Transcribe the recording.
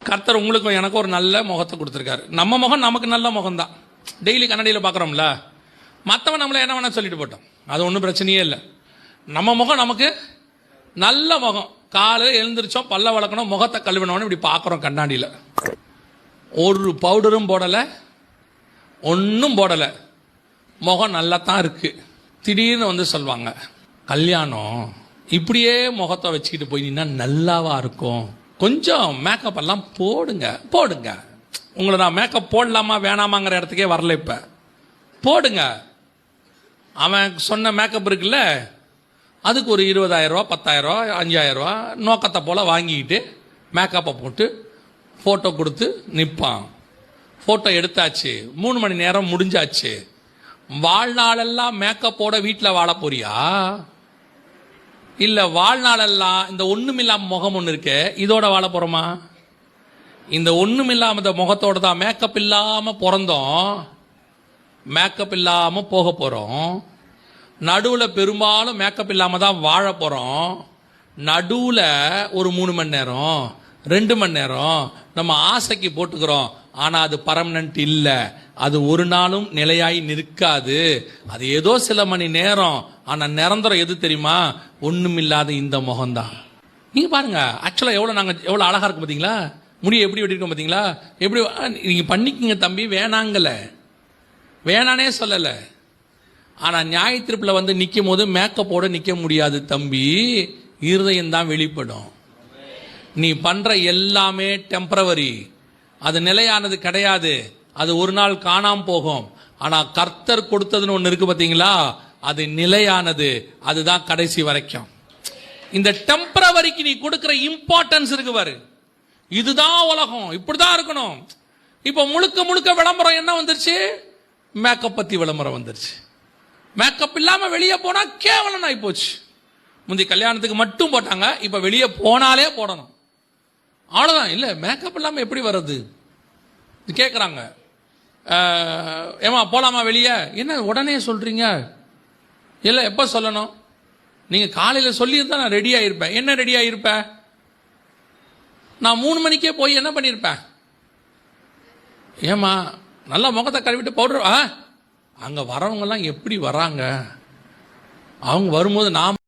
கர்த்தர் உங்களுக்கும் எனக்கும் ஒரு நல்ல முகத்தை கொடுத்துருக்காரு. நம்ம முகம் நமக்கு நல்ல முகம் தான். டெய்லி கண்ணாடியில் பார்க்குறோம்ல, மற்றவன் நம்மளை என்ன வேணா சொல்லிட்டு போட்டோம், அது ஒன்றும் பிரச்சனையே இல்லை. நம்ம முகம் நமக்கு நல்ல முகம். காலையில் எழுந்திரிச்சோம், பல்ல வளர்க்கணும், முகத்தை கழுவினோன்னு இப்படி பார்க்குறோம் கண்ணாடியில். ஒரு பவுடரும் போடலை, ஒன்றும் போடலை, முகம் நல்லா தான் இருக்குது. திடீர்னு வந்து சொல்லுவாங்க, கல்யாணம் இப்படியே முகத்தை வச்சுக்கிட்டு போய் நின்னா நல்லாவா இருக்கும், கொஞ்சம் மேக்கப் எல்லாம் போடுங்க போடுங்க. உங்களை நான் மேக்கப் போடலாமா வேணாமாங்கிற இடத்துக்கே வரல. இப்போ போடுங்க. அவன் சொன்ன மேக்கப் இருக்குல்ல, அதுக்கு ஒரு 20,000 ரூபா 10,000 ரூபா 5,000 ரூபா நோக்கத்தை போல் வாங்கிக்கிட்டு மேக்கப்பை போட்டு ஃபோட்டோ கொடுத்து நிற்பான். ஃபோட்டோ எடுத்தாச்சு, 3 மணி நேரம் முடிஞ்சாச்சு. வாழ்நாளெல்லாம் மேக்கப்போட வீட்டில் வாழ போறியா, இல்லை வாழ்நாளெல்லாம் இந்த ஒன்றுமில்லாம முகம் ஒன்று இருக்கு இதோட வாழ போகிறோமா? இந்த ஒன்றுமில்லாம இந்த முகத்தோட தான் மேக்கப் இல்லாமல் பிறந்தோம், மேக்கப் இல்லாமல் போக போகிறோம். நடுவில் பெரும்பாலும் மேக்கப் இல்லாமல் தான் வாழ போகிறோம். நடுவில் ஒரு 3 மணி நேரம் 2 மணி நேரம் நம்ம ஆசைக்கு போட்டுக்கிறோம். ஆனால் அது பர்மனன்ட் இல்லை, அது ஒரு நாளும் நிலையாய் நிற்காது. அது ஏதோ சில மணி நேரம். ஆனால் நிரந்தரம் எது தெரியுமா? ஒன்றுமில்லாத இந்த முகம்தான். நீங்கள் பாருங்க, ஆக்சுவலாக நாங்கள் எவ்வளோ அழகாக இருக்கும் பார்த்தீங்களா? முடியை எப்படி வெட்டிருக்கோம் பார்த்தீங்களா? எப்படி நீங்கள் பண்ணிக்கிங்க தம்பி, வேணாங்கல, வேணானே சொல்லலை. ஆனால் நியாய தீர்ப்பில் வந்து நிற்கும் போது மேக்கப்போட நிற்க முடியாது தம்பி, இருதயம் தான் வெளிப்படும். நீ பண்ணுற எல்லாமே டெம்பரவரி, அது நிலையானது கிடையாது, அது ஒரு நாள் காணாம போகும். ஆனால் கர்த்தர் கொடுத்ததுன்னு ஒன்று இருக்கு பார்த்தீங்களா, அது நிலையானது, அதுதான் கடைசி வரைக்கும். இந்த டெம்பரவரிக்கு நீ கொடுக்குற இம்பார்ட்டன்ஸ் இருக்கு பாரு, இதுதான் உலகம், இப்படிதான் இருக்கணும். இப்போ முழுக்க முழுக்க விளம்பரம் என்ன வந்துருச்சு? மேக்கப் பற்றி விளம்பரம் வந்துருச்சு. மேக்கப் இல்லாமல் வெளியே போனால் கேவலம் ஆகி போச்சு. முந்தைய கல்யாணத்துக்கு மட்டும் போட்டாங்க, இப்போ வெளியே போனாலே போடணும், அவ்வளோதான். இல்லை மேக்கப் இல்லாமல் எப்படி வர்றது கேட்குறாங்க. ஏமா போகலாமா வெளியே? என்ன உடனே சொல்கிறீங்க? இல்லை, எப்போ சொல்லணும்? நீங்கள் காலையில் சொல்லியிருந்தா நான் ரெடி ஆகிருப்பேன். என்ன ரெடி ஆகிருப்பேன்? நான் 3 மணிக்கே போய் என்ன பண்ணியிருப்பேன்? ஏமா நல்லா முகத்தை கழுவிட்டு பவுடர். அங்கே வரவங்கெல்லாம் எப்படி வராங்க? அவங்க வரும்போது நாம்